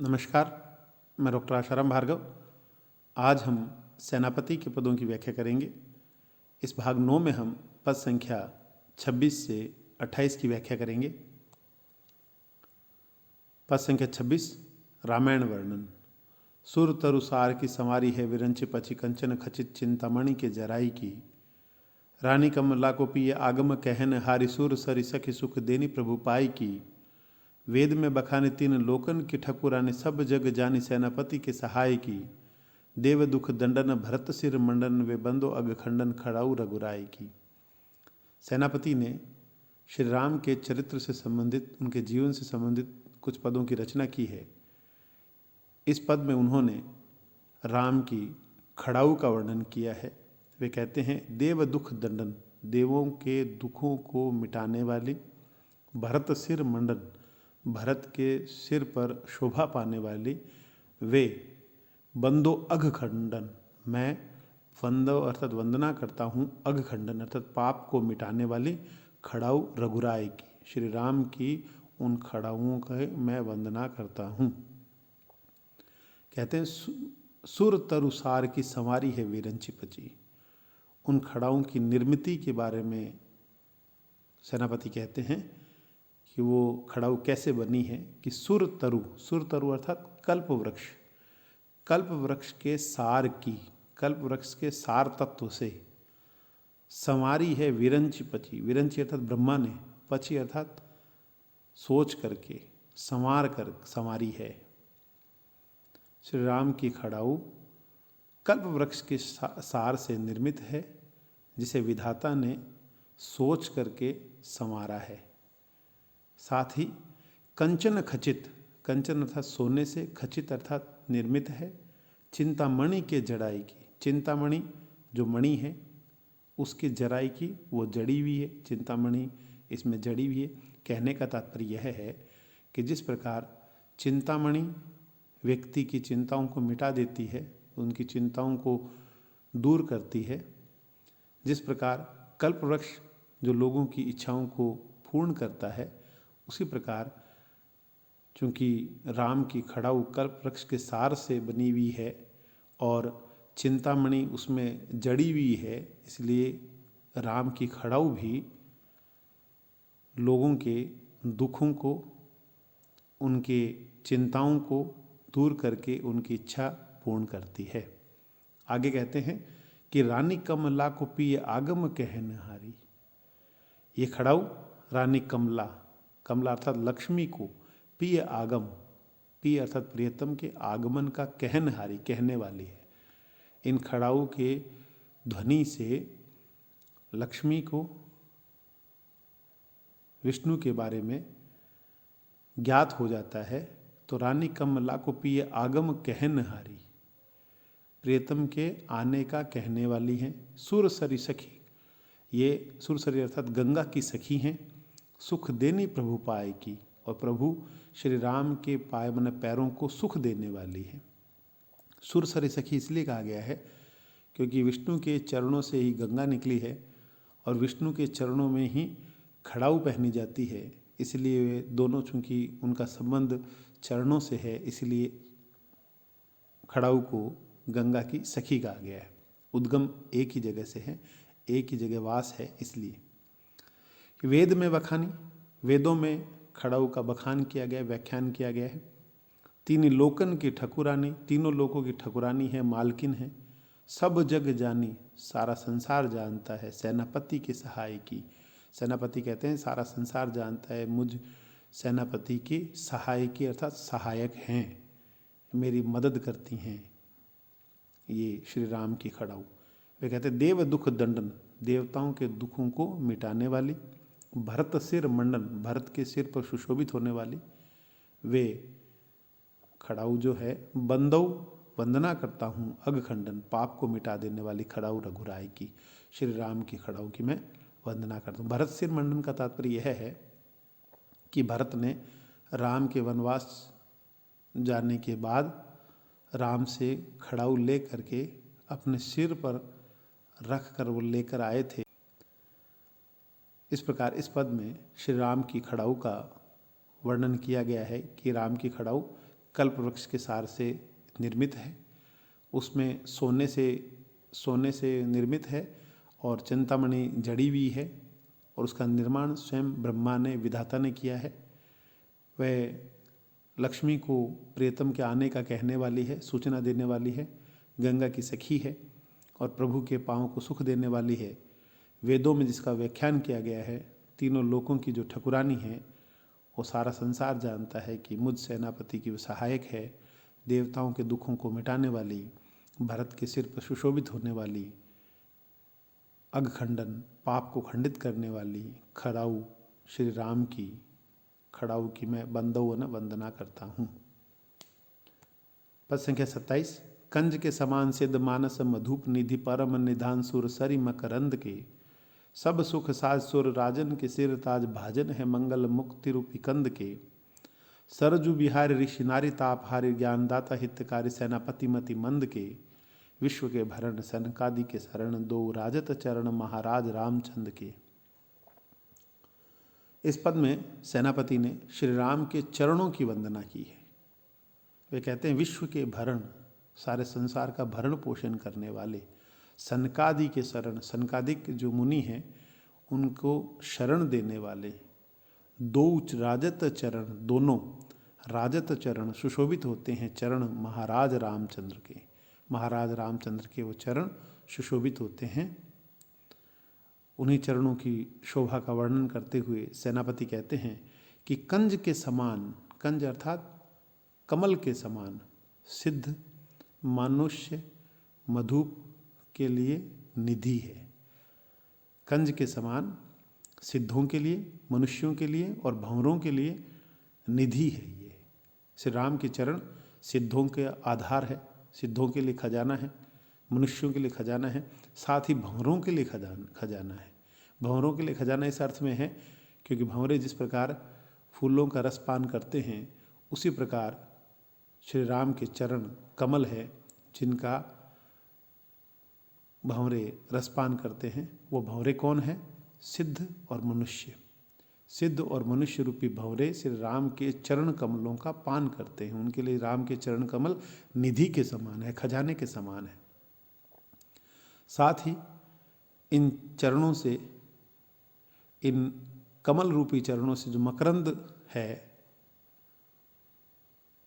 नमस्कार, मैं डॉक्टर आशाराम भार्गव। आज हम सेनापति के पदों की व्याख्या करेंगे। इस भाग 9 में हम पद संख्या 26 से 28 की व्याख्या करेंगे। पद संख्या 26, रामायण वर्णन। सुर तरुसार की संवारी है, विरंच पची कंचन खचित चिंतामणि के जराई की। रानी कमला को पिए आगम कहन, हारी सुर सरि सखी सुख देनी प्रभु पाई की। वेद में बखाने तीन लोकन की ठकुरानी, सब जग जानी सेनापति के सहाय की। देव दुख दंडन भरत सिर मंडन, वे बंदो अग खंडन खड़ाऊ रघुराई की। सेनापति ने श्री राम के चरित्र से संबंधित, उनके जीवन से संबंधित कुछ पदों की रचना की है। इस पद में उन्होंने राम की खड़ाऊ का वर्णन किया है। वे कहते हैं, देव दुख दंडन, देवों के दुखों को मिटाने वाली। भरत सिर मंडन, भरत के सिर पर शोभा पाने वाली। वे बंदो अघ खंडन, मैं वंदो अर्थात वंदना करता हूँ, अघ खंडन अर्थात पाप को मिटाने वाली। खड़ाऊ रघुराई की, श्री राम की उन खड़ाऊओं का मैं वंदना करता हूँ। कहते हैं, सुर तरुसार की संवारी है विरंची पची। उन खड़ाओं की निर्मिति के बारे में सेनापति कहते हैं कि वो खड़ाऊ कैसे बनी है। कि सुर तरु अर्थात कल्प वृक्ष, कल्प वृक्ष के सार की, कल्प वृक्ष के सार तत्व से संवारी है विरंची पची। विरंची अर्थात ब्रह्मा ने, पची अर्थात सोच करके, संवार कर संवारी है। श्री राम की खड़ाऊ कल्प वृक्ष के सार से निर्मित है, जिसे विधाता ने सोच करके संवारा है। साथ ही कंचन खचित, कंचन अर्थात सोने से, खचित अर्थात निर्मित है। चिंतामणि के जड़ाई की, चिंतामणि जो मणि है उसकी जड़ाई की, वो जड़ी हुई है। चिंतामणि इसमें जड़ी हुई है। कहने का तात्पर्य यह है कि जिस प्रकार चिंतामणि व्यक्ति की चिंताओं को मिटा देती है, उनकी चिंताओं को दूर करती है, जिस प्रकार कल्पवृक्ष जो लोगों की इच्छाओं को पूर्ण करता है, उसी प्रकार चूँकि राम की खड़ाऊ कल्प वृक्ष के सार से बनी हुई है और चिंतामणि उसमें जड़ी हुई है, इसलिए राम की खड़ाऊ भी लोगों के दुखों को, उनके चिंताओं को दूर करके उनकी इच्छा पूर्ण करती है। आगे कहते हैं कि रानी कमला को पिए आगम कहन हारी। ये खड़ाऊ रानी कमला, कमला अर्थात लक्ष्मी को, पिय आगम, पिय अर्थात प्रियतम के आगमन का कहनहारी, कहने वाली है। इन खड़ाऊ के ध्वनि से लक्ष्मी को विष्णु के बारे में ज्ञात हो जाता है। तो रानी कमला को पिय आगम कहनहारी, प्रियतम के आने का कहने वाली हैं। सुरसरी सखी, ये सुरसरी अर्थात गंगा की सखी हैं। सुख देनी प्रभु पाए की, और प्रभु श्री राम के पाए मन पैरों को सुख देने वाली है। सुरसरी सखी इसलिए कहा गया है क्योंकि विष्णु के चरणों से ही गंगा निकली है और विष्णु के चरणों में ही खड़ाऊ पहनी जाती है। इसलिए वे दोनों, चूँकि उनका संबंध चरणों से है, इसलिए खड़ाऊ को गंगा की सखी कहा गया है। उद्गम एक ही जगह से है, एक ही जगह वास है। इसलिए वेद में बखानी, वेदों में खड़ाऊ का बखान किया गया, व्याख्यान किया गया है। तीन लोकन की ठकुरानी, तीनों लोकों की ठकुरानी है, मालकिन है। सब जग जानी, सारा संसार जानता है, सेनापति के सहाय की। सेनापति कहते हैं सारा संसार जानता है मुझ सेनापति की सहाय की, अर्थात सहायक हैं, मेरी मदद करती हैं ये श्री राम की खड़ाऊ। वे कहते हैं देव दुख दंडन, देवताओं के दुखों को मिटाने वाली। भरत सिर मंडन, भरत के सिर पर सुशोभित होने वाली। वे खड़ाऊ जो है, बंदौ वंदना करता हूँ, अघ खंडन पाप को मिटा देने वाली खड़ाऊ रघुराई की, श्री राम की खड़ाऊ की मैं वंदना करता हूँ। भरत सिर मंडन का तात्पर्य यह है कि भरत ने राम के वनवास जाने के बाद राम से खड़ाऊ ले करके अपने सिर पर रख कर वो लेकर आए थे। इस प्रकार इस पद में श्री राम की खड़ाऊ का वर्णन किया गया है कि राम की खड़ाऊ कल्प वृक्ष के सार से निर्मित है। उसमें सोने से निर्मित है और चिंतामणि जड़ी हुई है और उसका निर्माण स्वयं ब्रह्मा ने, विधाता ने किया है। वह लक्ष्मी को प्रियतम के आने का कहने वाली है, सूचना देने वाली है, गंगा की सखी है और प्रभु के पाँव को सुख देने वाली है। वेदों में जिसका व्याख्यान किया गया है, तीनों लोकों की जो ठकुरानी है, वो सारा संसार जानता है कि मुझ सेनापति की सहायक है, देवताओं के दुखों को मिटाने वाली, भरत के सिर पर सुशोभित होने वाली, अघखंडन पाप को खंडित करने वाली खड़ाऊ श्री राम की, खड़ाऊ की मैं बंदो न वंदना करता हूँ। पद संख्या 27। कंज के समान सिद्ध मानस मधुप निधि परम निधान सुर सरि मकरंद के, सब सुख साज सुर राजन के सिर ताज भाजन है मंगल मुक्ति रूपी कंद के। सरजु बिहारी ऋषि नारी तापहारी ज्ञानदाता हितकारी सेनापति मति मंद के, विश्व के भरण सनकादि के शरण दो राजत चरण महाराज रामचंद्र के। इस पद में सेनापति ने श्री राम के चरणों की वंदना की है। वे कहते हैं विश्व के भरण, सारे संसार का भरण पोषण करने वाले, सनकादि के शरण, सनकादिक जो मुनि हैं उनको शरण देने वाले, दो राजत चरण, दोनों राजत चरण सुशोभित होते हैं चरण महाराज रामचंद्र के, महाराज रामचंद्र के वो चरण सुशोभित होते हैं। उन्हीं चरणों की शोभा का वर्णन करते हुए सेनापति कहते हैं कि कंज के समान, कंज अर्थात कमल के समान, सिद्ध मनुष्य मधुप के लिए निधि है। कंज के समान सिद्धों के लिए, मनुष्यों के लिए और भंवरों के लिए निधि है। ये श्री राम के चरण सिद्धों के आधार है, सिद्धों के लिए खजाना है, मनुष्यों के लिए खजाना है, साथ ही भंवरों के लिए खजाना है। भंवरों के लिए खजाना इस अर्थ में है क्योंकि भंवरे जिस प्रकार फूलों का रसपान करते हैं, उसी प्रकार श्री राम के चरण कमल है जिनका भंवरे रसपान करते हैं। वो भंवरे कौन है? सिद्ध और मनुष्य। सिद्ध और मनुष्य रूपी भंवरे श्री राम के चरण कमलों का पान करते हैं। उनके लिए राम के चरण कमल निधि के समान है, खजाने के समान है। साथ ही इन चरणों से, इन कमल रूपी चरणों से जो मकरंद है,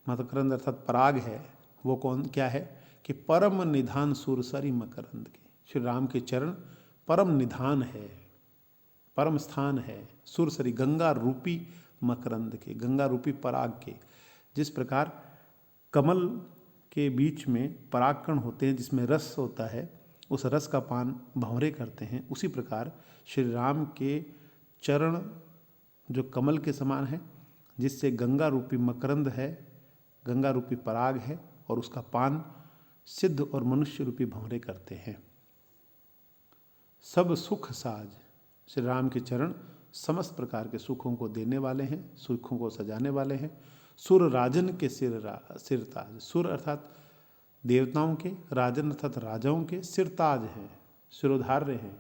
मकरंद अर्थात पराग है, वो कौन क्या है कि परम निधान सुरसरी मकरंद के। श्री राम के चरण परम निधान है, परम स्थान है, सुरसरी गंगा रूपी मकरंद के, गंगा रूपी पराग के। जिस प्रकार कमल के बीच में परागकण होते हैं जिसमें रस होता है, उस रस का पान भंवरे करते हैं, उसी प्रकार श्री राम के चरण जो कमल के समान है, जिससे गंगा रूपी मकरंद है, गंगा रूपी पराग है, और उसका पान सिद्ध और मनुष्य रूपी भंवरे करते हैं। सब सुख साज, श्री राम के चरण समस्त प्रकार के सुखों को देने वाले हैं, सुखों को सजाने वाले हैं। सुर राजन के सिर ताज, सुर अर्थात देवताओं के, राजन अर्थात राजाओं के सिर ताज हैं, सिरोधार्य हैं।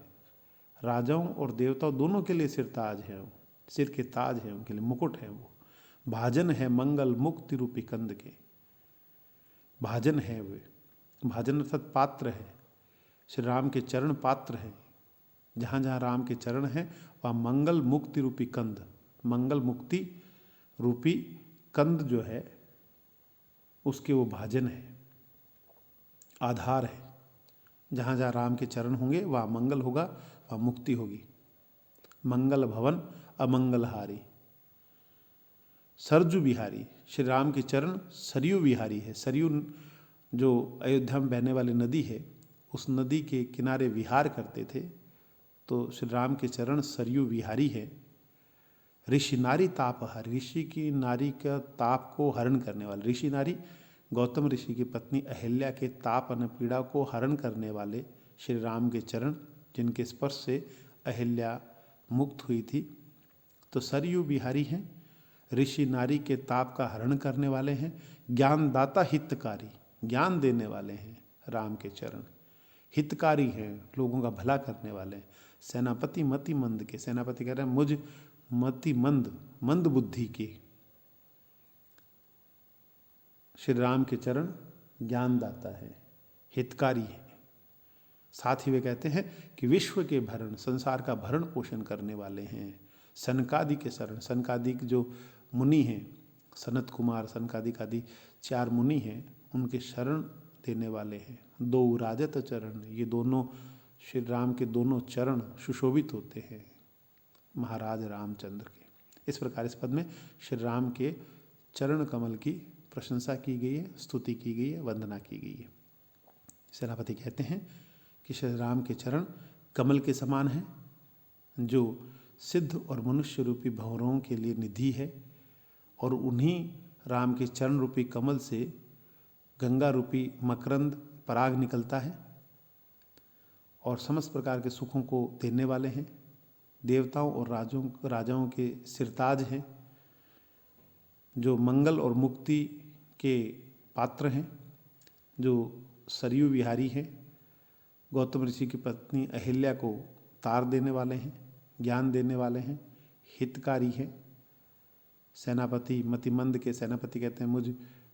राजाओं और देवताओं दोनों के लिए सिर ताज है, सिर के ताज हैं, उनके लिए मुकुट है। वो भाजन है मंगल मुक्ति रूपी कंद के, भाजन है वे, भाजन अर्थात पात्र है। श्री राम के चरण पात्र हैं, जहाँ जहाँ राम के चरण हैं वहाँ मंगल मुक्ति रूपी कंद, मंगल मुक्ति रूपी कंद जो है उसके वो भाजन है, आधार है। जहाँ जहाँ राम के चरण होंगे वहाँ मंगल होगा, वहाँ मुक्ति होगी। मंगल भवन अमंगलहारी। सरजू बिहारी, श्री राम के चरण सरयू बिहारी है। सरयू जो अयोध्या में बहने वाली नदी है, उस नदी के किनारे विहार करते थे, तो श्री राम के चरण सरयू विहारी है। ऋषि नारी तापहार, ऋषि की नारी का ताप को हरण करने वाले, ऋषि नारी गौतम ऋषि की पत्नी अहिल्या के ताप और पीड़ा को हरण करने वाले श्री राम के चरण, जिनके स्पर्श से अहिल्या मुक्त हुई थी, तो सरयू बिहारी हैं। ऋषि नारी के ताप का हरण करने वाले हैं। ज्ञानदाता हितकारी, ज्ञान देने वाले हैं राम के चरण। हितकारी हैं, लोगों का भला करने वाले हैं। सेनापति मति मंद के, सेनापति कह रहे हैं मुझ मति मंद, मंद बुद्धि के, श्री राम के चरण ज्ञानदाता है, हितकारी है। साथ ही वे कहते हैं कि विश्व के भरण, संसार का भरण पोषण करने वाले हैं। सनकादि के शरण, सनकादिक जो मुनि हैं, सनत कुमार, सनकादिक आदि 4 मुनि हैं, उनके शरण देने वाले हैं। 2 राजत चरण, ये दोनों श्री राम के दोनों चरण सुशोभित होते हैं महाराज रामचंद्र के। इस प्रकार इस पद में श्री राम के चरण कमल की प्रशंसा की गई है, स्तुति की गई है, वंदना की गई है। सेनापति कहते हैं कि श्री राम के चरण कमल के समान हैं, जो सिद्ध और मनुष्य रूपी भंवरों के लिए निधि है, और उन्हीं राम के चरण रूपी कमल से गंगा रूपी मकरंद पराग निकलता है और समस्त प्रकार के सुखों को देने वाले हैं। देवताओं और राजाओं के सिरताज हैं, जो मंगल और मुक्ति के पात्र हैं, जो सरयू विहारी हैं, गौतम ऋषि की पत्नी अहिल्या को तार देने वाले हैं, ज्ञान देने वाले हैं, हितकारी हैं। सेनापति मतिमंद के सेनापति कहते हैं मुझ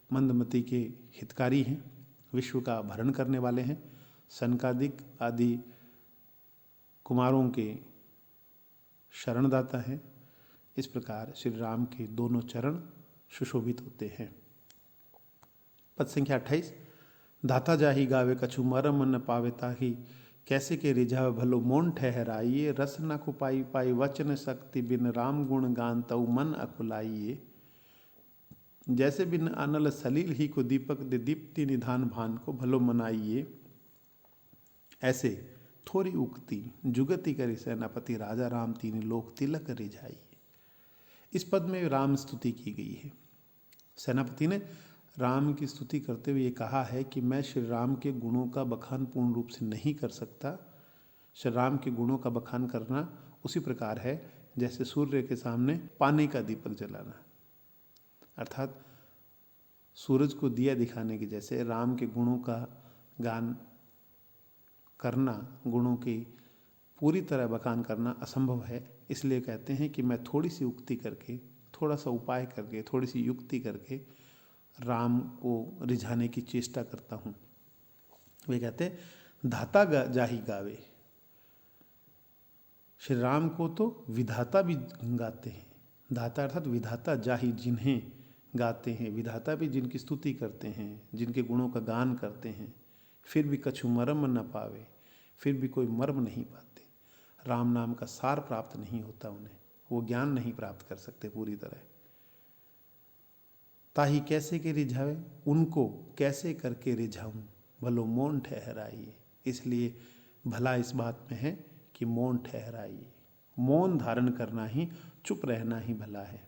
मंदमति के हितकारी हैं, विश्व का भरण करने वाले हैं, सनकादिक आदि कुमारों के शरणदाता हैं। इस प्रकार श्री राम के दोनों चरण सुशोभित होते हैं। पद संख्या 28। धाता जाहि गावे कछु मरम न पावे ताहि, कैसे के रिझाव भलो मोन ठहराइए। रस न कुपाई पाई वचन शक्ति, बिन राम गुण गान तऊ मन अकुलाइए। जैसे बिन अनल सलील ही को दीपक दे, दीप्ति निधान भान को भलो मनाइए। ऐसे थोड़ी उक्ति जुगति करी सेनापति, राजा राम तीन लोक तिलक रिझाइए। इस पद में राम स्तुति की गई है। सेनापति ने राम की स्तुति करते हुए ये कहा है कि मैं श्री राम के गुणों का बखान पूर्ण रूप से नहीं कर सकता। श्री राम के गुणों का बखान करना उसी प्रकार है जैसे सूर्य के सामने पानी का दीपक जलाना, अर्थात सूरज को दिया दिखाने की जैसे राम के गुणों का गान करना, गुणों की पूरी तरह बखान करना असंभव है। इसलिए कहते हैं कि मैं थोड़ी सी उक्ति करके, थोड़ा सा उपाय करके, थोड़ी सी युक्ति करके राम को रिझाने की चेष्टा करता हूँ। वे कहते हैं धाता जाहि गावे, श्री राम को तो विधाता भी गाते हैं। धाता अर्थात विधाता, जाहि जिन्हें गाते हैं, विधाता भी जिनकी स्तुति करते हैं, जिनके गुणों का गान करते हैं, फिर भी कछु मर्म न पावे, फिर भी कोई मर्म नहीं पाते। राम नाम का सार प्राप्त नहीं होता उन्हें, वो ज्ञान नहीं प्राप्त कर सकते पूरी तरह। ताही कैसे के रिझावे, उनको कैसे करके रिझाऊं, भलो मौन ठहराइए। इसलिए भला इस बात में है कि मौन ठहराइए, मौन धारण करना ही, चुप रहना ही भला है।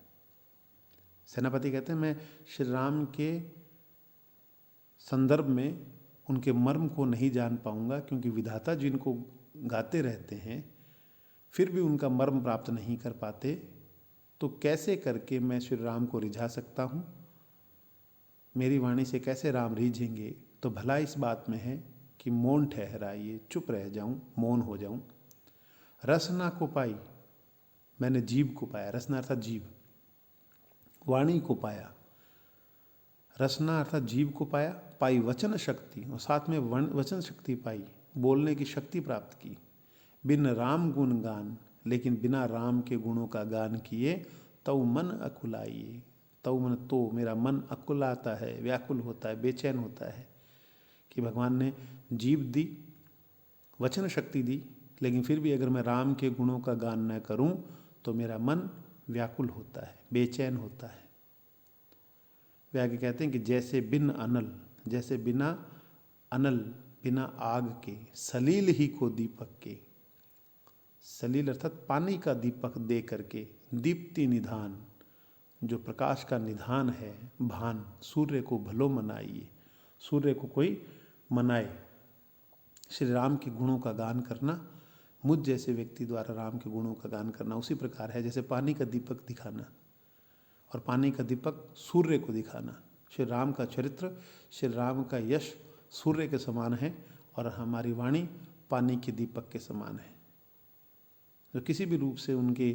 सेनापति कहते हैं मैं श्री राम के संदर्भ में उनके मर्म को नहीं जान पाऊंगा, क्योंकि विधाता जिनको गाते रहते हैं फिर भी उनका मर्म प्राप्त नहीं कर पाते, तो कैसे करके मैं श्री राम को रिझा सकता हूँ, मेरी वाणी से कैसे राम रिझेंगे। तो भला इस बात में है कि मौन ठहराइए, चुप रह जाऊं, मौन हो जाऊं। रसना को पाई, मैंने जीव को पाया, रसना अर्थात जीव, वाणी को पाया, रसना अर्थात जीव को पाया, पाई वचन शक्ति, और साथ में वचन शक्ति पाई, बोलने की शक्ति प्राप्त की। बिन राम गुण गान, लेकिन बिना राम के गुणों का गान किए, तऊ मन अकुलाइए। तऊ मन तो, मेरा मन अकुलाता है, व्याकुल होता है, बेचैन होता है कि भगवान ने जीव दी, वचन शक्ति दी, लेकिन फिर भी अगर मैं राम के गुणों का गान न करूं तो मेरा मन व्याकुल होता है, बेचैन होता है। वे आगे कहते हैं कि जैसे बिन अनल, जैसे बिना अनल, बिना आग के, सलील ही को दीपक के, सलील अर्थात पानी का दीपक दे करके, दीप्ति निधान, जो प्रकाश का निधान है, भान, सूर्य को भलो मनाइए, सूर्य को कोई मनाए। श्री राम के गुणों का गान करना, मुझ जैसे व्यक्ति द्वारा राम के गुणों का गान करना उसी प्रकार है जैसे पानी का दीपक दिखाना, और पानी का दीपक सूर्य को दिखाना। श्री राम का चरित्र, श्री राम का यश सूर्य के समान है, और हमारी वाणी पानी के दीपक के समान है, जो किसी भी रूप से उनके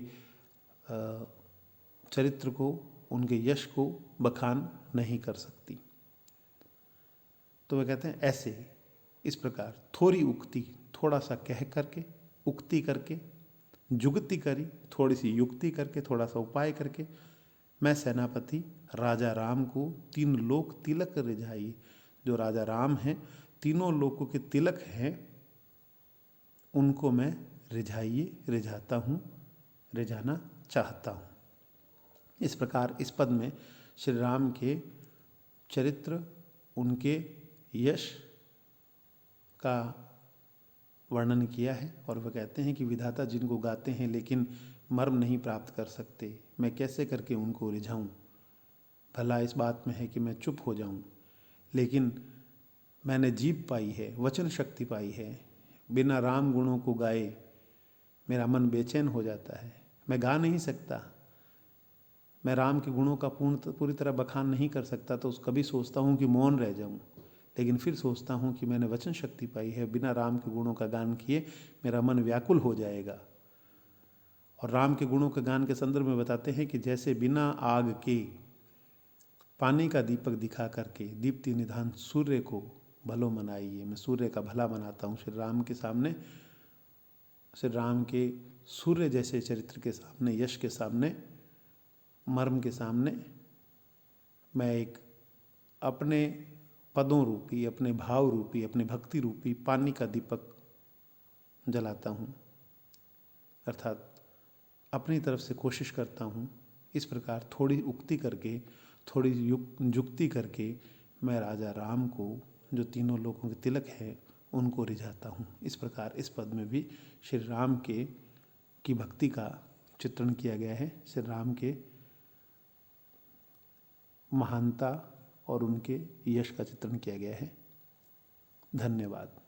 चरित्र को, उनके यश को बखान नहीं कर सकती। तो वे कहते हैं ऐसे, इस प्रकार थोड़ी उक्ति, थोड़ा सा कह करके, उक्ति करके, जुगति करी, थोड़ी सी युक्ति करके, थोड़ा सा उपाय करके, मैं सेनापति राजा राम को तीन लोक तिलक रिझाई। जो राजा राम हैं, तीनों लोकों के तिलक हैं, उनको मैं रिझाता हूँ, रिझाना चाहता हूँ। इस प्रकार इस पद में श्री राम के चरित्र, उनके यश का वर्णन किया है। और वह कहते हैं कि विधाता जिनको गाते हैं लेकिन मर्म नहीं प्राप्त कर सकते, मैं कैसे करके उनको रिझाऊं। भला इस बात में है कि मैं चुप हो जाऊं, लेकिन मैंने जीभ पाई है, वचन शक्ति पाई है। बिना राम गुणों को गाए मेरा मन बेचैन हो जाता है। मैं गा नहीं सकता, मैं राम के गुणों का पूरी तरह बखान नहीं कर सकता, तो कभी सोचता हूँ कि मौन रह जाऊँ, लेकिन फिर सोचता हूँ कि मैंने वचन शक्ति पाई है, बिना राम के गुणों का गान किए मेरा मन व्याकुल हो जाएगा। और राम के गुणों के गान के संदर्भ में बताते हैं कि जैसे बिना आग के पानी का दीपक दिखा करके दीप्ति निधान सूर्य को भलो मनाइए, मैं सूर्य का भला मनाता हूँ। श्री राम के सामने, श्री राम के सूर्य जैसे चरित्र के सामने, यश के सामने, मर्म के सामने मैं एक अपने पदों रूपी, अपने भाव रूपी, अपने भक्ति रूपी पानी का दीपक जलाता हूँ, अर्थात अपनी तरफ से कोशिश करता हूँ। इस प्रकार थोड़ी उक्ति करके, थोड़ी जुक्ति करके मैं राजा राम को, जो तीनों लोगों के तिलक है, उनको रिझाता हूँ। इस प्रकार इस पद में भी श्री राम की भक्ति का चित्रण किया गया है, श्री राम के महानता और उनके यश का चित्रण किया गया है। धन्यवाद।